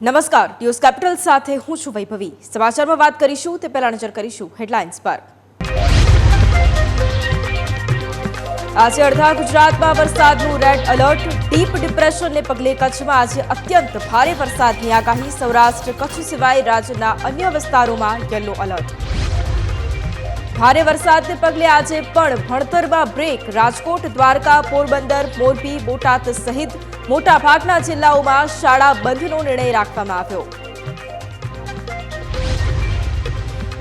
નમસ્કાર, news capital સાથે હું છું વૈભવી। સમાચારમાં વાત કરીશું તે પહેલા નજર કરીશું હેડલાઇન્સ પર। આજે અડધા ગુજરાતમાં વરસાદનું રેડ એલર્ટ। ડીપ ડિપ્રેશનને પગલે કચ્છમાં આજે અત્યંત ભારે વરસાદની આગાહી। સૌરાષ્ટ્ર કચ્છ સિવાય રાજ્યના અન્ય વિસ્તારોમાં યલો એલર્ટ। ભારે વરસાદને પગલે આજે પણ ભણતરમાં બ્રેક। રાજકોટ, દ્વારકા, પોરબંદર, મોરબી, બોટાદ સહિત મોટાભાગના જિલ્લાઓમાં શાળા બંધનો નિર્ણય રાખવામાં આવ્યો।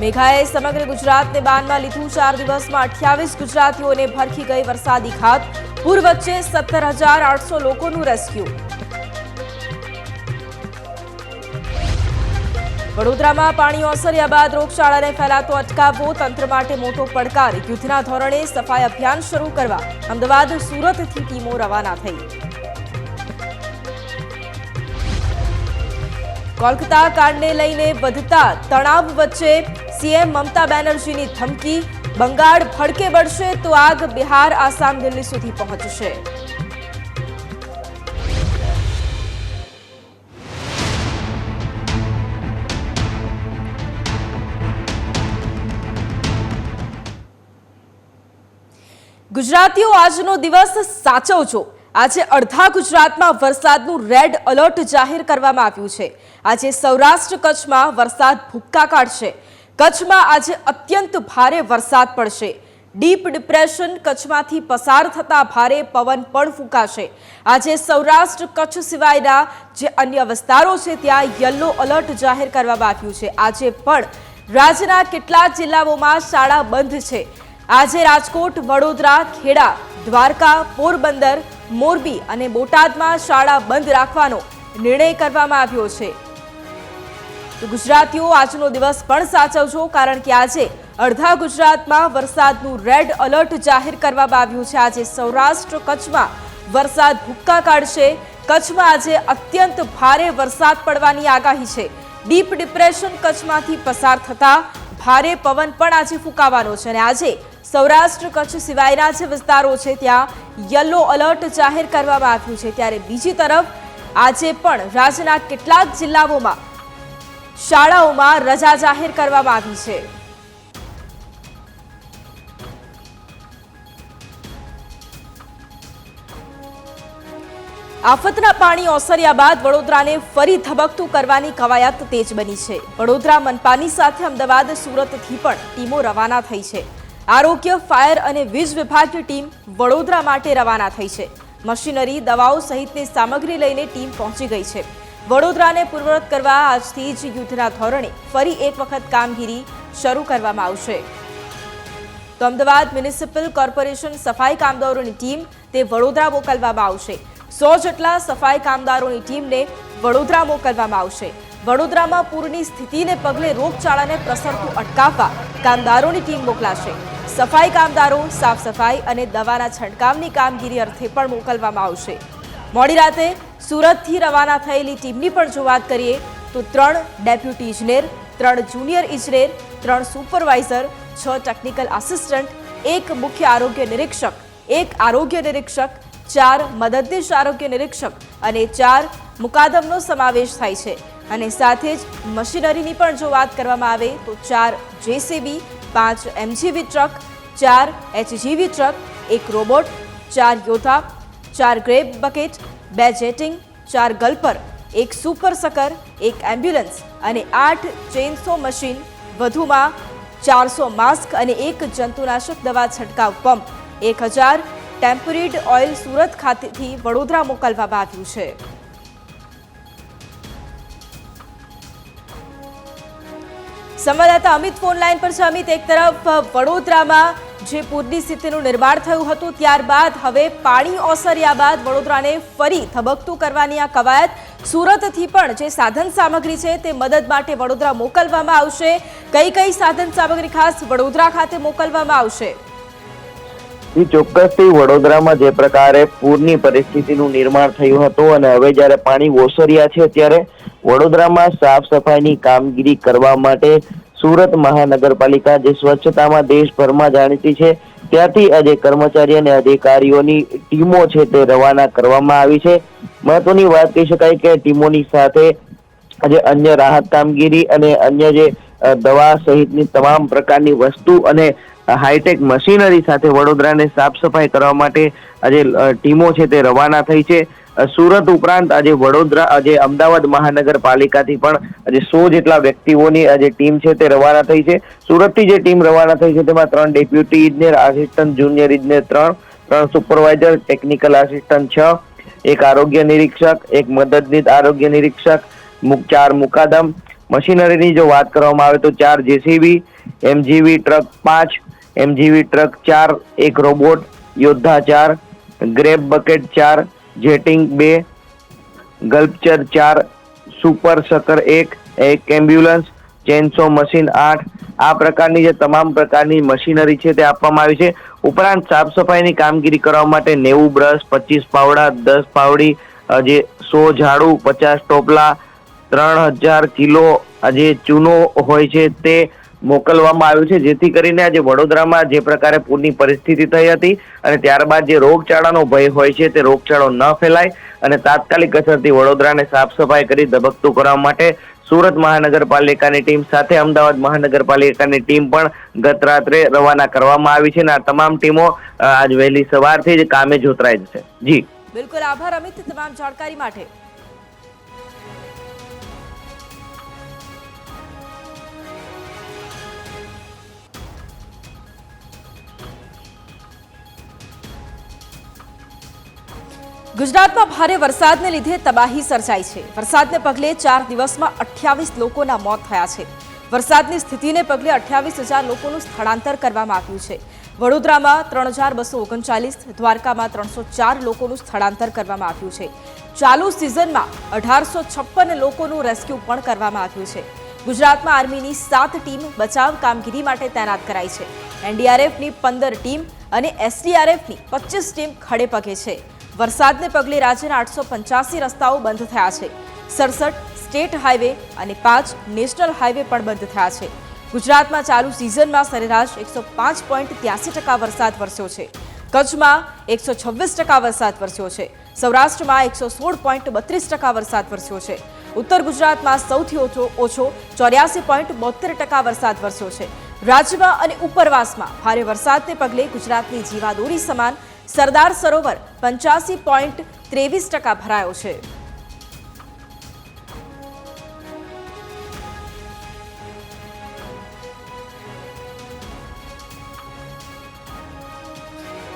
મેઘાએ સમગ્ર ગુજરાતને બાનમાં લીધું। 4 દિવસમાં 28 ગુજરાતીઓને ભરખી ગઈ વરસાદી ખાત। પૂર વચ્ચે 17,800 લોકોનું રેસ્ક્યુ। વડોદરામાં પાણી ઓસર્યા બાદ રોગચાળાને ફેલાતો અટકાવવો તંત્ર માટે મોટો પડકાર। યુદ્ધના ધોરણે સફાઈ અભિયાન શરૂ કરવા અમદાવાદ, સુરતથી ટીમો રવાના થઈ। કોલકાતા કાંડને લઈને વધતા તણાવ વચ્ચે સીએમ મમતા બેનર્જીની ધમકી। બંગાળ ભડકે બળશે તો આગ બિહાર, આસામ, દિલ્હી સુધી પહોંચશે। ગુજરાતીઓ આજનો દિવસ સાચવજો। આજે અડધા ગુજરાતમાં વરસાદનું રેડ એલર્ટ જાહેર કરવામાં આવ્યું છે। આજે સૌરાષ્ટ્ર કચ્છમાં વરસાદ ભૂક્કા કાઢશે। કચ્છમાં આજે અત્યંત ભારે વરસાદ પડશે। ડીપ ડિપ્રેશન કચ્છમાંથી પસાર થતા ભારે પવન પણ ફૂંકાશે। આજે સૌરાષ્ટ્ર કચ્છ સિવાયના જે અન્ય વિસ્તારો છે ત્યાં યલો એલર્ટ જાહેર કરવામાં આવ્યું છે। આજે પણ રાજ્યના કેટલાક જિલ્લાઓમાં શાળા બંધ છે। આજે રાજકોટ, વડોદરા, ખેડા, દ્વારકા, પોરબંદર, મોરબી અને બોટાદમાં શાળા બંધ રાખવાનો નિર્ણય કરવામાં આવ્યો છે। તો ગુજરાતીઓ આજનો દિવસ પણ સાચવજો, કારણ કે આજે અડધા ગુજરાતમાં વરસાદનું રેડ એલર્ટ જાહેર કરવામાં આવ્યું છે। આજે સૌરાષ્ટ્ર કચ્છમાં વરસાદ ભૂક્કા કાઢશે। કચ્છમાં આજે અત્યંત ભારે વરસાદ પડવાની આગાહી છે। ડીપ ડિપ્રેશન કચ્છમાંથી પસાર થતા ભારે પવન પણ આજે ફૂંકાવાનો છે અને આજે સૌરાષ્ટ્ર કચ્છ સિવાયના જે વિસ્તારો છે ત્યાં યલો એલર્ટ જાહેર કરવામાં આવ્યું છે। ત્યારે બીજી તરફ આજે પણ રાજ્યના કેટલાક જિલ્લાઓમાં શાળાઓમાં રજા જાહેર કરવામાં આવી છે। આફતના પાણી ઓસર્યા બાદ વડોદરાને ફરી ધબકતું કરવાની કવાયત તેજ બની છે। વડોદરા મનપાની સાથે અમદાવાદ, સુરતથી પણ ટીમો રવાના થઈ છે। આરોગ્ય, ફાયર અને વીજ વિભાગની ટીમ વડોદરા માટે રવાના થઈ છે। મશીનરી, દવાઓ સહિતની સામગ્રી લઈને ટીમ પહોંચી ગઈ છે। વડોદરાને પૂર્વવત કરવા આજથી જ યુદ્ધના ધોરણે ફરી એક વખત કામગીરી શરૂ કરવામાં આવશે। તો અમદાવાદ મ્યુનિસિપલ કોર્પોરેશન સફાઈ કામદારોની ટીમ તે વડોદરા મોકલવામાં આવશે। 100 જેટલા સફાઈ કામદારોની ટીમને વડોદરા મોકલવામાં આવશે। વડોદરામાં પૂરની સ્થિતિને પગલે રોગચાળાને પ્રસરતું અટકાવવા કામદારોની ટીમ મોકલાશે। સફાઈ કામદારો સાફ સફાઈ અને દવાના છંટકાવની કામગીરી અર્થે પણ મોકલવામાં આવશે। મોડી રાતે સુરતથી રવાના થયેલી ટીમની પણ જો વાત કરીએ તો 3 ડેપ્યુટી ઇજનેર, 3 જુનિયર ઇજનેર, 3 સુપરવાઇઝર, 6 ટેકનિકલ આસિસ્ટન્ટ, 1 મુખ્ય આરોગ્ય નિરીક્ષક, 1 આરોગ્ય નિરીક્ષક, 4 મદદનીશ આરોગ્ય નિરીક્ષક અને 4 મુકાદમનો સમાવેશ થાય છે। અને સાથે જ મશીનરીની પણ જો વાત કરવામાં આવે તો 4 જેસીબી, 5 એમજીવી ટ્રક, 4 એચજીવી ટ્રક, 1 રોબોટ, 4 યોદ્ધા, 4 grab bucket, 2 jetting, 4 ગલ્પર, 1 super sucker, 1 ambulance અને 8 ચેનસો મશીન, વધુમાં 400 માસ્ક અને 1 જંતુનાશક દવા છંટકાવ પંપ, 1000 ટેમ્પરીડ ઓઇલ સુરત ખાતેથી વડોદરા મોકલવામાં આવ્યું છે। સંવાદદાતા અમિત ફોન લાઈન પર છે। અમિત, એક તરફ વડોદરામાં જે પૂરની સ્થિતિનું નિર્માણ થયું હતું ત્યારબાદ હવે પાણી ઓસર્યા બાદ વડોદરાને ફરી ધબકતું કરવાની આ કવાયત। સુરતથી પણ જે સાધન સામગ્રી છે તે મદદ માટે વડોદરા મોકલવામાં આવશે। કઈ કઈ સાધન સામગ્રી ખાસ વડોદરા ખાતે મોકલવામાં આવશે? ચોક્કસથી વડોદરામાં જે પ્રકારે પૂરની પરિસ્થિતિનું નિર્માણ થયું હતું અને હવે જ્યારે પાણી ઓસર્યા છે ત્યારે વડોદરામાં સાફ સફાઈની કામગીરી કરવા માટે સુરત મહાનગરપાલિકા જે સ્વચ્છતામાં દેશભરમાં જાણીતી છે ત્યાંથી આજે કર્મચારી અને અધિકારીઓની ટીમો છે તે રવાના કરવામાં આવી છે। મહત્વની વાત કહી શકાય કે ટીમોની સાથે જે અન્ય રાહત કામગીરી અને અન્ય જે દવા સહિતની તમામ પ્રકારની વસ્તુ અને હાઈટેક મશીનરી સાથે વડોદરાને સાફ સફાઈ કરવા માટે આજે ટીમો છે તે રવાના થઈ છે. સુરત ઉપરાંત આજે વડોદરા આજે અમદાવાદ મહાનગરપાલિકાથી પણ આજે 100 જેટલા વ્યક્તિઓની આજે ટીમ છે તે રવાના થઈ છે. સુરતથી જે ટીમ રવાના થઈ છે તેમાં 3 ડેપ્યુટી ઇજનેર, આસિસ્ટન્ટ જુનિયર ઇજનેર 3 સુપરવાઇઝર, ટેકનિકલ આસિસ્ટન્ટ 6, એક આરોગ્ય નિરીક્ષક, એક મદદનીશ આરોગ્ય નિરીક્ષક, 4 મુકાદમ. મશીનરીની જો વાત કરવામાં આવે તો 4 જેસીબી, એમજીવી ટ્રક 5, એમજીવી ટ્રક 4, એક રોબોટ યોદ્ધા 4, grab bucket 4, jetting 2, ગલ્પચર 4, super Shankar 1, એક એમ્બ્યુલન્સ, ચેનસો મશીન 8. આ પ્રકારની જે તમામ પ્રકારની મશીનરી છે તે આપવામાં આવી છે. ઉપરાંત સાફ સફાઈની કામગીરી કરવા માટે 90 બ્રશ, 25 પાવડા, 10 પાવડી, જે 100 ઝાડુ, 50 ટોપલા, 3000 કિલો જે ચૂનો હોય છે તે મોકલવામાં આવ્યું છે, જેથી કરીને આજે વડોદરામાં જે પ્રકારે પૂરની પરિસ્થિતિ થઈ હતી અને ત્યારબાદ જે રોગચાળાનો ભય હોય છે તે રોગચાળો ન ફેલાય અને તાત્કાલિક અસરથી વડોદરાને સાફ સફાઈ કરી ધબકતું કરવા માટે સુરત મહાનગરપાલિકાની ટીમ સાથે અમદાવાદ મહાનગરપાલિકાની ટીમ પણ ગત રાત્રે રવાના કરવામાં આવી છે અને આ તમામ ટીમો આજ વહેલી સવારથી જ કામે જોતરાઈ જશે. જી બિલકુલ, આભાર અમિત તમામ જાણકારી માટે. ગુજરાતમાં ભારે વરસાદને લીધે તબાહી સર્જાઈ છે. વરસાદને પગલે 4 દિવસમાં 28 લોકોના મોત થયા છે. વરસાદની સ્થિતિને પગલે 28,000 લોકોનું સ્થળાંતર કરવામાં આવ્યું છે. વડોદરામાં 3,239, દ્વારકામાં 304 લોકોનું સ્થળાંતર કરવામાં આવ્યું છે. ચાલુ સિઝનમાં 1856 લોકોનું રેસ્ક્યુ પણ કરવામાં આવ્યું છે. ગુજરાતમાં આર્મીની 7 ટીમ બચાવ કામગીરી માટે તૈનાત કરાઈ છે. એનડીઆરએફની 15 ટીમ અને એસડીઆરએફની 25 ટીમ ખડે પગે છે. વરસાદને પગલે રાજ્યના 885 રસ્તાઓ બંધ થયા છે. 67 સ્ટેટ હાઈવે અને 5 નેશનલ હાઈવે પણ બંધ થયા છે. ગુજરાતમાં ચાલુ સિઝનમાં સરેરાશ 105.83% વરસાદ વરસ્યો છે. કચ્છમાં 126% વરસાદ વરસ્યો છે. સૌરાષ્ટ્રમાં 116.32% વરસાદ વરસ્યો છે. ઉત્તર ગુજરાતમાં સૌથી ઓછો 84.72% વરસાદ વરસ્યો છે. રાજ્યમાં અને ઉપરવાસમાં ભારે વરસાદને પગલે ગુજરાતની જીવાદોરી સમાન સરદાર સરોવર 85.23% ભરાયો છે.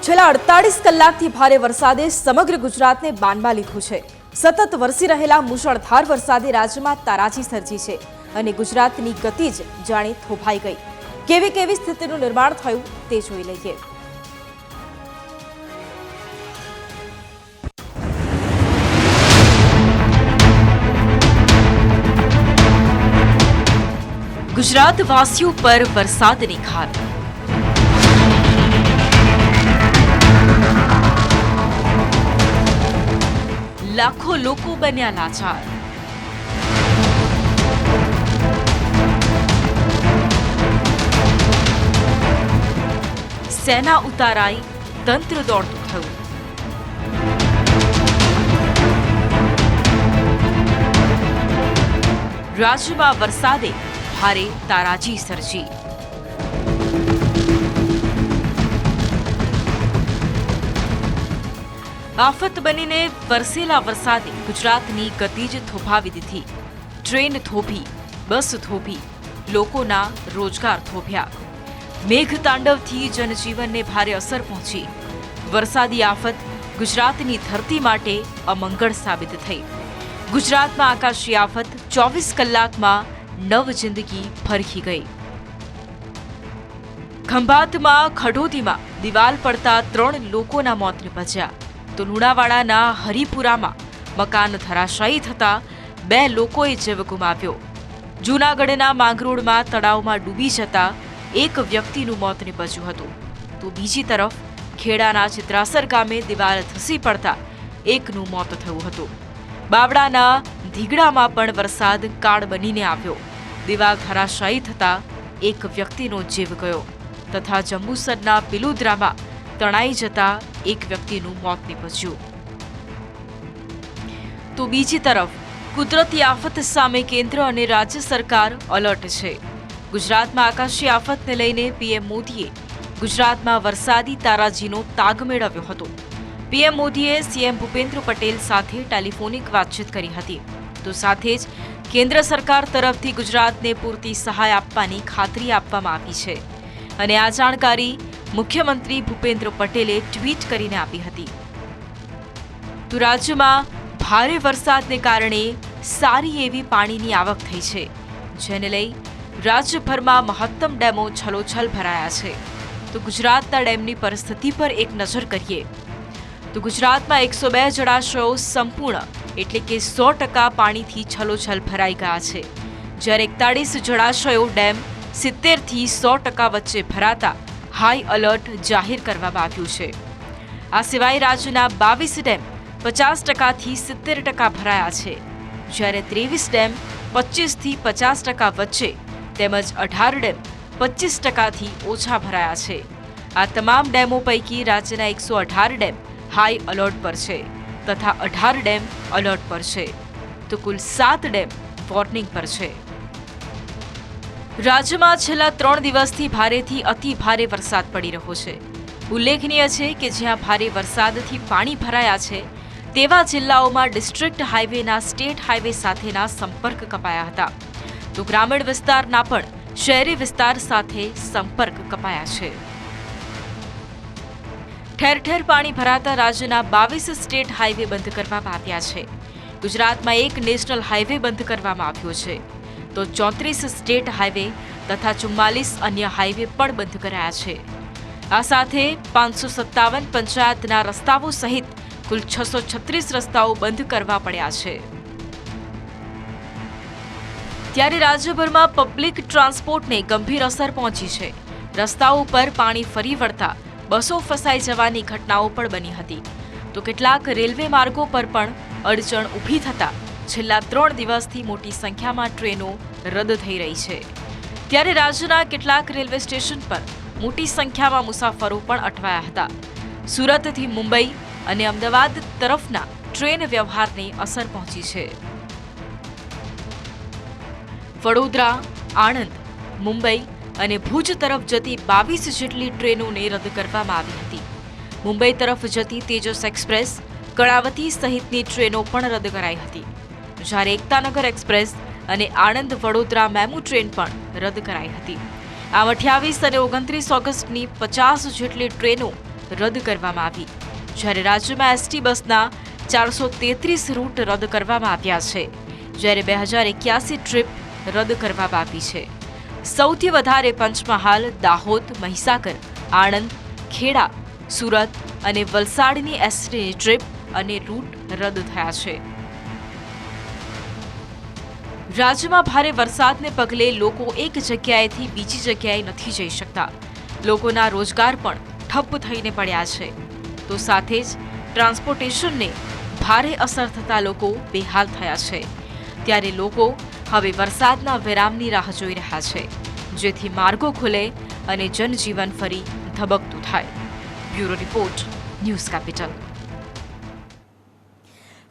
છેલ્લા 48 કલાકથી ભારે વરસાદે સમગ્ર ગુજરાતને બાનમાં લીધું છે. સતત વરસી રહેલા મુશળધાર વરસાદે રાજ્યમાં તારાજી સર્જી છે અને ગુજરાતની ગતિ જ જાણે થોભાઈ ગઈ. કેવી સ્થિતિનું નિર્માણ થયું તે જોઈ લઈએ. ગુજરાત વાસીઓ પર વરસાદની ખાર. લાખો લોકો બન્યા લાચાર. સેના ઉતારાઈ, તંત્ર દોડતું થયું. રાજ્યમાં વરસાદે ભારે તારાજી સર્જી. આફત બનીને વરસેલા વરસાદે ગુજરાતની ગતિ જ થોભાવી દીધી. ટ્રેન થોભી, બસ થોભી, લોકોના રોજગાર થોભ્યા. મેઘતાંડવથી જનજીવનને ભારે અસર પહોંચી. વરસાદી આફત ગુજરાતની ધરતી માટે અમંગળ સાબિત થઈ. ગુજરાતમાં આકાશી આફત 24 કલાકમાં 9 જિંદગી ફરકી ગઈ. ખંભાતમાં ખડોદીમાં દિવાલ પડતા 3 લોકોના મોત નિપજ્યા. તો લુણાવાડાના હરિપુરામાં મકાન ધરાશાયી થતા 2 લોકોએ જીવ ગુમાવ્યો. જૂનાગઢના માંગરોળમાં તળાવમાં ડૂબી જતા 1 વ્યક્તિનું મોત નિપજ્યું હતું. તો બીજી તરફ ખેડાના ચિત્રાસર ગામે દિવાલ ધસી પડતા 1નું મોત થયું હતું. બાવળાના ધીગડામાં પણ વરસાદ કાળ બનીને આવ્યો. દિવાલ ધરાશાયી થતા 1 વ્યક્તિનો જીવ ગયો તથા જંબુસરના પિલુદ્રામાં તણાઈ જતા 1 વ્યક્તિનું મોત નિપજ્યું. તો બીજી તરફ કુદરતી આફત સામે કેન્દ્ર અને રાજ્ય સરકાર એલર્ટ છે. ગુજરાતમાં આકાશી આફતને લઈને પીએમ મોદીએ ગુજરાતમાં વરસાદી તારાજીનો તાગ મેળવ્યો હતો. પીએમ મોદીએ સીએમ ભૂપેન્દ્ર પટેલ સાથે ટેલિફોનિક વાતચીત કરી હતી. તો સાથે જ કેન્દ્ર સરકાર તરફથી ગુજરાતને પૂરતી સહાય આપવાની ખાતરી આપવામાં આવી છે અને આ જાણકારી મુખ્યમંત્રી ભૂપેન્દ્ર પટેલે ટ્વીટ કરીને આપી હતી. તો રાજ્યમાં ભારે વરસાદને કારણે સારી એવી પાણીની આવક થઈ છે, જેને લઈ રાજ્યભરમાં મહત્તમ ડેમો છલોછલ ભરાયા છે. તો ગુજરાતના ડેમની પરિસ્થિતિ પર એક નજર કરીએ તો ગુજરાતમાં 102 જળાશયો સંપૂર્ણ એટલે કે 100% પાણીથી છલોછલ ભરાઈ ગયા છે, જ્યારે 41 જળાશયો ડેમ 70 થી 100% વચ્ચે ભરાતા હાઈ એલર્ટ જાહેર કરવામાં આવ્યું છે. આ સિવાય રાજ્યના 22 ડેમ 50% થી 70% ભરાયા છે, જ્યારે 23 ડેમ 25 થી 50% વચ્ચે તેમજ 18 ડેમ 25% થી ઓછા ભરાયા છે. આ તમામ ડેમો પૈકી રાજ્યના 118 ડેમ હાઈ એલર્ટ પર છે તથા 18 ડેમ એલર્ટ પર છે, તો કુલ 7 ડેમ વોર્નિંગ પર છે. રાજ્યમાં છેલ્લા 3 દિવસથી ભારેથી અતિ ભારે વરસાદ પડી રહ્યો છે. ઉલ્લેખનીય છે કે જ્યાં ભારે વરસાદથી પાણી ભરાયા છે તેવા જિલ્લાઓમાં ડિસ્ટ્રિક્ટ હાઈવેના સ્ટેટ હાઈવે સાથેના સંપર્ક કપાયા હતા, તો ગ્રામીણ વિસ્તારના પણ શહેરી વિસ્તાર સાથે સંપર્ક કપાયા છે. ઠેર ઠેર પાણી ભરાતા રાજ્યના 22 સ્ટેટ હાઈવે બંધ કરવામાં આવ્યા છે. ગુજરાતમાં એક નેશનલ હાઈવે બંધ કરવામાં આવ્યો છે, તો 34 સ્ટેટ હાઈવે તથા 44 અન્ય હાઈવે પણ બંધ કરાયા છે. આ સાથે 557 પંચાયતના રસ્તાઓ સહિત કુલ 636 રસ્તાઓ બંધ કરવા પડ્યા છે. ત્યારે રાજ્યભરમાં પબ્લિક ટ્રાન્સપોર્ટને ગંભીર અસર પહોંચી છે. રસ્તાઓ પર પાણી ફરી વળતા બસો ફસાઈ જવાની ઘટનાઓ પણ બની હતી, તો કેટલાક રેલવે માર્ગો પર પણ અડચણ ઊભી થતા છેલ્લા 3 દિવસથી મોટી સંખ્યામાં ટ્રેનો રદ થઈ રહી છે. ત્યારે રાજ્યના કેટલાક રેલવે સ્ટેશન પર મોટી સંખ્યામાં મુસાફરો પણ અટવાયા હતા. સુરતથી મુંબઈ અને અમદાવાદ તરફના ટ્રેન વ્યવહારને અસર પહોંચી છે. વડોદરા, આણંદ, મુંબઈ અને ભુજ તરફ જતી 22 જેટલી ટ્રેનોને રદ કરવામાં આવી હતી. મુંબઈ તરફ જતી તેજસ એક્સપ્રેસ, કર્ણાવતી સહિતની ટ્રેનો પણ રદ કરાઈ હતી, જ્યારે એકતાનગર એક્સપ્રેસ અને આણંદ વડોદરા મેમુ ટ્રેન પણ રદ કરાઈ હતી. આમ 28 અને 29 ઓગસ્ટની 50 જેટલી ટ્રેનો રદ કરવામાં આવી, જ્યારે રાજ્યમાં એસટી બસના 433 રૂટ રદ કરવામાં આવ્યા છે, જ્યારે 2081 ટ્રીપ રદ કરવામાં આવી છે. સૌથી વધારે પંચમહાલ, દાહોદ, મહીસાગર, આણંદ, ખેડા, સુરત અને વલસાડની એસટીની ટ્રીપ અને રૂટ રદ થયા છે. રાજ્યમાં ભારે વરસાદને પગલે લોકો એક જગ્યાએથી બીજી જગ્યાએ નથી જઈ શકતા. લોકોના રોજગાર પણ ઠપ થઈને પડ્યા છે, તો સાથે જ ટ્રાન્સપોર્ટેશનને ભારે અસર થતા લોકો બેહાલ થયા છે. ત્યારે લોકો હવે વરસાદના વિરામની રાહ જોઈ રહ્યા છે, જેથી માર્ગો ખુલે અને જનજીવન ફરી ધબકતું થાય. Bureau report, news capital.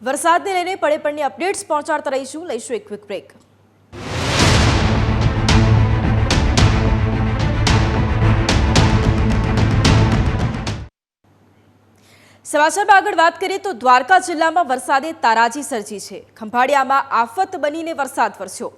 વરસાદને લઈને પડે અપડેટ્સ પહોંચાડતા રહીશું. લઈશું એક ક્વિક બ્રેક. સમાચારમાં આગળ વાત કરીએ તો દ્વારકા જિલ્લામાં વરસાદે તારાજી સર્જી છે. ખંભાળિયામાં આફત બનીને વરસાદ વરસ્યો.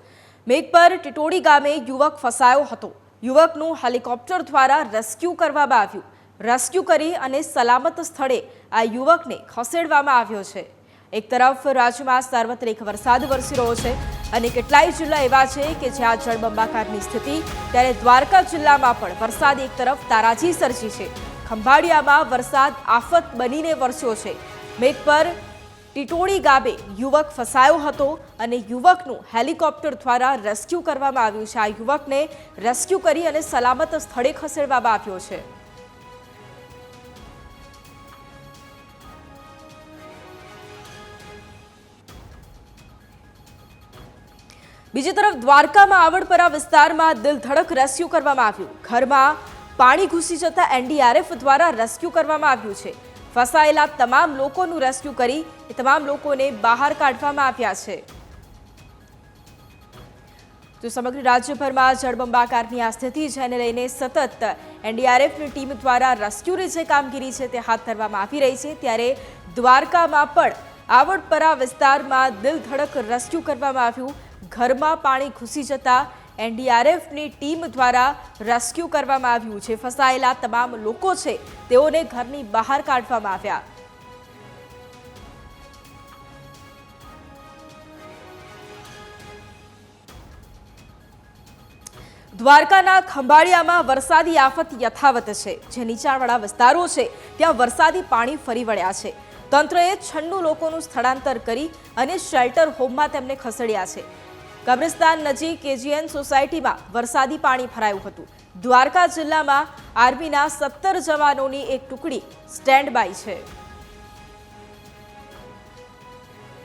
મેઘ પર ટીટોડી ગામે યુવક ફસાયો હતો. યુવકનું હેલિકોપ્ટર દ્વારા રેસ્ક્યુ કરવામાં આવ્યું. રેસ્ક્યુ કરી અને સલામત સ્થળે આ યુવકને ખસેડવામાં આવ્યો છે. એક તરફ રાજ્યમાં સાર્વત્રિક વરસાદ વરસી રહ્યો છે અને કેટલાય જિલ્લા એવા છે કે જ્યાં જળબંબાકારની સ્થિતિ, ત્યારે દ્વારકા જિલ્લામાં પણ વરસાદ એક તરફ તારાજી સર્જી છે. ખંભાળિયામાં વરસાદ આફત બનીને વરસ્યો છે. મેઘ પર ટીટોડી ગામે યુવક ફસાયો હતો અને યુવકનું હેલિકોપ્ટર દ્વારા રેસ્ક્યુ કરવામાં આવ્યું છે. આ યુવકને રેસ્ક્યુ કરી અને સલામત સ્થળે ખસેડવામાં આવ્યો છે. બીજી તરફ દ્વારકામાં આવડપરા વિસ્તારમાં દિલધડક રેસ્ક્યુ કરવામાં આવ્યું. ઘરમાં પાણી ઘૂસી જતા એનડીઆરએફ દ્વારા રેસ્ક્યુ કરવામાં આવ્યું છે. ફસાયેલા તમામ લોકોનું રેસ્ક્યુ કરી તમામ લોકોને બહાર કાઢવામાં આવ્યા છે. તો સમગ્ર રાજ્યભરમાં જળબંબાકારની આ સ્થિતિ છે, એને લઈને સતત એનડીઆરએફની ટીમ દ્વારા રેસ્ક્યુની જે કામગીરી છે તે હાથ ધરવામાં આવી રહી છે। ત્યારે દ્વારકામાં પણ આવડપરા વિસ્તારમાં દિલ ધડક રેસ્ક્યુ કરવામાં આવ્યું। ઘરમાં પાણી ઘૂસી જતા એનડીઆરએફની ટીમ દ્વારા રેસ્ક્યુ કરવામાં આવ્યું છે। ફસાયેલા તમામ લોકો છે તેઓને ઘરની બહાર કાઢવામાં આવ્યા। દ્વારકાના ખંભાળિયામાં વરસાદી આફત યથાવત છે। જે નીચાણવાળા વિસ્તારો છે ત્યાં વરસાદી પાણી ફરી વળ્યા છે। તંત્રએ 96 લોકોનું સ્થળાંતર કરી અને શેલ્ટર હોમમાં તેમને ખસેડ્યા છે। કબ્રસ્તાન નજીક કેજીએન સોસાયટીમાં વરસાદી પાણી ભરાયું હતું। દ્વારકા જિલ્લામાં આર્મીના 17 જવાનોની એક ટુકડી સ્ટેન્ડ બાય છે।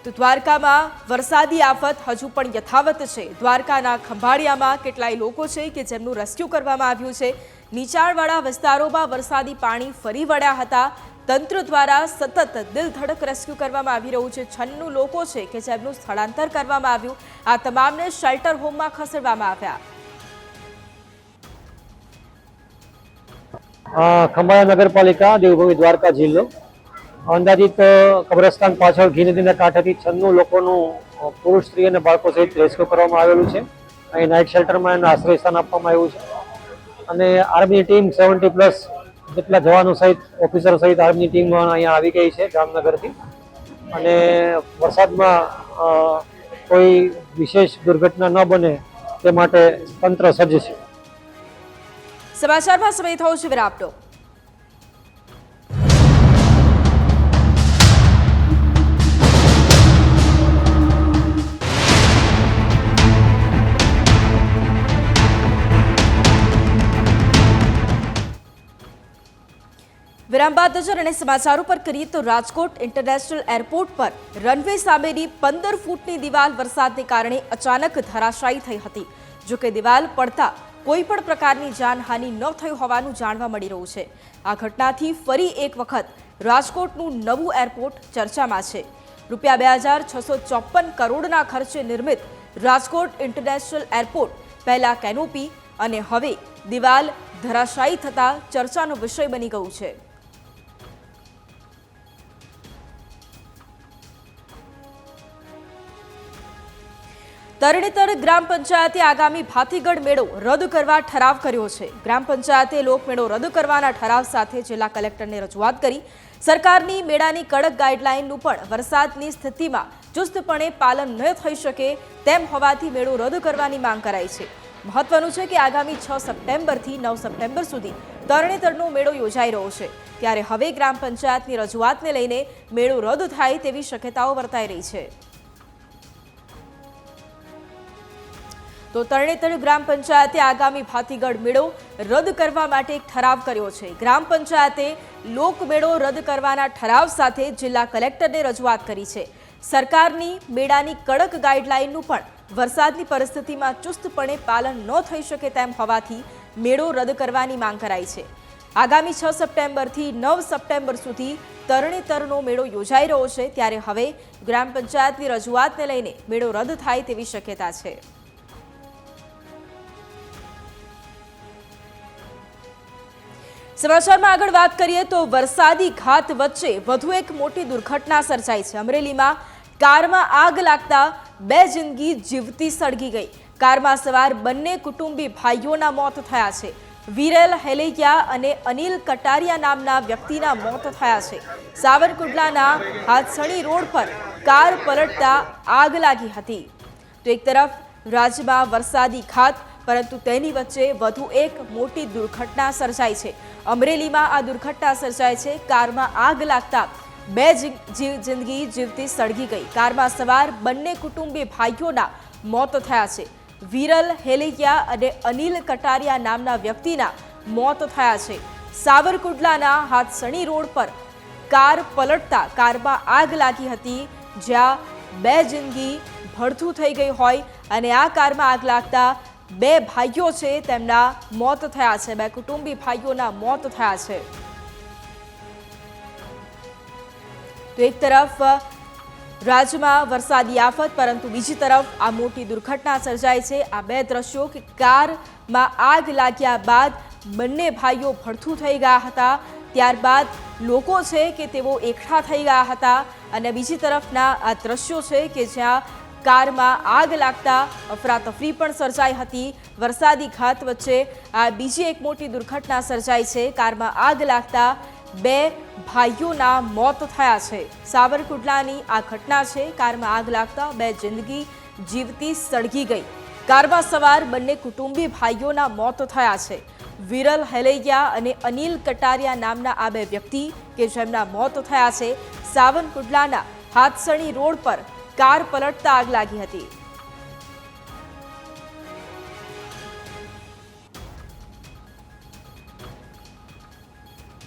તો દ્વારકામાં વરસાદી આફત હજુ પણ યથાવત છે। દ્વારકાના ખંભાળિયામાં કેટલાય લોકો છે કે જેમનું રેસ્ક્યુ કરવામાં આવ્યું છે। નીચાણવાળા વિસ્તારોમાં વરસાદી પાણી ફરી વળ્યા હતા। તંત્ર દ્વારા સતત દિલ ધડક રેસ્ક્યુ કરવામાં આવી રહ્યું છે। 96 લોકો છે કે જેમનું સ્થળાંતર કરવામાં આવ્યું। આ તમામને શેલ્ટર હોમમાં ખસેડવામાં આવ્યા। ખંભાળિયા નગરપાલિકા દેવભૂમિ દ્વારકા જિલ્લો અંદાજિત કબ્રસ્તાન પાછળ ઘી નદીના કાંઠેથી 96 લોકોનું પુરુષ, સ્ત્રી અને બાળકો સહિત રેસ્ક્યુ કરવામાં આવેલું છે। અહીં નાઇટ શેલ્ટરમાં એમને આશ્રયસ્થાન આપવામાં આવ્યું છે અને આર્મીની ટીમ 70+ જેટલા જવાનો સહિત ઓફિસરો સહિત આર્મીની ટીમ અહીંયા આવી ગઈ છે જામનગરથી। અને વરસાદમાં કોઈ વિશેષ દુર્ઘટના ન બને તે માટે તંત્ર સજ્જ છે। સમાચારમાં સમય થયો છે વિરામનો। વિરામ બાદ નજર અને સમાચારો પર કરીએ તો રાજકોટ ઇન્ટરનેશનલ એરપોર્ટ પર રનવે સામેની 15 ફૂટની દિવાલ વરસાદને કારણે અચાનક ધરાશાયી થઈ હતી। જો કે દિવાલ પડતા કોઈ પણ પ્રકારની જાનહાનિ ન થઈ હોવાનું જાણવા મળી રહ્યું છે। આ ઘટનાથી ફરી એક વખત રાજકોટનું નવું એરપોર્ટ ચર્ચામાં છે। રૂપિયા 2654 કરોડના ખર્ચે નિર્મિત રાજકોટ ઇન્ટરનેશનલ એરપોર્ટ પહેલા કેનોપી અને હવે દિવાલ ધરાશાયી થતા ચર્ચાનો વિષય બની ગયું છે। તરણેતર ગ્રામ પંચાયતે આગામી ભાતીગઢ મેળો રદ કરવા ઠરાવ કર્યો છે। ગ્રામ પંચાયતે લોકમેળો રદ કરવાના ઠરાવ સાથે જિલ્લા કલેક્ટરને રજૂઆત કરી। સરકારની મેળાની કડક ગાઈડલાઈનનું પણ વરસાદની સ્થિતિમાં ચુસ્તપણે પાલન ન થઈ શકે તેમ હોવાથી મેળો રદ કરવાની માંગ કરાઈ છે। મહત્વનું છે કે આગામી 6 સપ્ટેમ્બરથી 9 સપ્ટેમ્બર સુધી તરણેતરનો મેળો યોજાઈ રહ્યો છે। ત્યારે હવે ગ્રામ પંચાયતની રજૂઆતને લઈને મેળો રદ થાય તેવી શક્યતાઓ વર્તાઈ રહી છે। તો તરણેતર ગ્રામ પંચાયતે આગામી ભાતીગઢ મેળો રદ કરવા માટે એક ઠરાવ કર્યો છે। ગ્રામ પંચાયતે લોકમેળો રદ કરવાના ઠરાવ સાથે જિલ્લા કલેક્ટરને રજૂઆત કરી છે। સરકારની મેળાની કડક ગાઈડલાઈનનું પણ વરસાદની પરિસ્થિતિમાં ચુસ્તપણે પાલન ન થઈ શકે તેમ હોવાથી મેળો રદ કરવાની માંગ કરાઈ છે। આગામી 6 સપ્ટેમ્બરથી 9 સપ્ટેમ્બર સુધી તરણેતરનો મેળો યોજાઈ રહ્યો છે। ત્યારે હવે ગ્રામ પંચાયતની રજૂઆતને લઈને મેળો રદ થાય તેવી શક્યતા છે। સમાચારમાં આગળ વાત કરીએ તો વરસાદી ઘાત વચ્ચે વધુ એક મોટી દુર્ઘટના સર્જાઈ છે। અમરેલીમાં કારમાં આગ લાગતા 2 જિંદગી જીવતી સળગી ગઈ। કારમાં સવાર બંને કુટુંબી ભાઈઓના મોત થયા છે। વિરેલ હેલેયા અને અનિલ કટારિયા નામના વ્યક્તિના મોત થયા છે। સાવરકુંડલાના હાથસણી રોડ પર કાર પલટતા આગ લાગી હતી। તો એક તરફ રાજ્યમાં વરસાદી ઘાત, પરંતુ તેની વચ્ચે વધુ એક મોટી દુર્ઘટના સર્જાઈ છે। અમરેલીમાં આ દુર્ઘટના સર્જાઈ છે। કારમાં આગ લાગતા 2 જિંદગી જીવતી સળગી ગઈ। કારમાં સવાર બંને કુટુંબી ભાઈઓના મોત થયા છે। વિરલ હેલેયા અને અનિલ કટારિયા નામના વ્યક્તિના મોત થયા છે। સાવરકુંડલાના હાથસણી રોડ પર કાર પલટતા કારમાં આગ લાગી હતી, જ્યાં 2 જિંદગી ભડથું થઈ ગઈ હોય અને આ કારમાં આગ લાગતા 2 ભાઈઓ છે તેમના મોત થયા છે। 2 કુટુંબી ભાઈઓના મોત થયા છે। તો એક તરફ રાજ્યમાં વરસાદી આફત, પરંતુ બીજી તરફ આ મોટી દુર્ઘટના સર્જાઈ છે। આ બે દ્રશ્યો કે કારમાં આગ લાગ્યા બાદ બંને ભાઈઓ ભડથું થઈ ગયા હતા, ત્યારબાદ લોકો છે કે તેઓ એકઠા થઈ ગયા હતા અને બીજી તરફના આ દ્રશ્યો છે કે જ્યાં કારમાં આગ લાગતા અફરાતફરી પણ સર્જાઈ હતી। વરસાદી ઘાત વચ્ચે આ બીજી એક મોટી દુર્ઘટના સર્જાઈ છે। કારમાં આગ લાગતા બે ભાઈઓના મોત થયા છે। સાવરકુંડલાની આ ઘટના છે। કારમાં આગ લાગતા બે જિંદગી જીવતી સળગી ગઈ। કારમાં સવાર બંને કુટુંબી ભાઈઓના મોત થયા છે। વિરલ હેલૈયા અને અનિલ કટારિયા નામના આ બે વ્યક્તિ કે જેમના મોત થયા છે। સાવરકુંડલાના હાથસણી રોડ પર કાર પલટતા આગ લાગી હતી।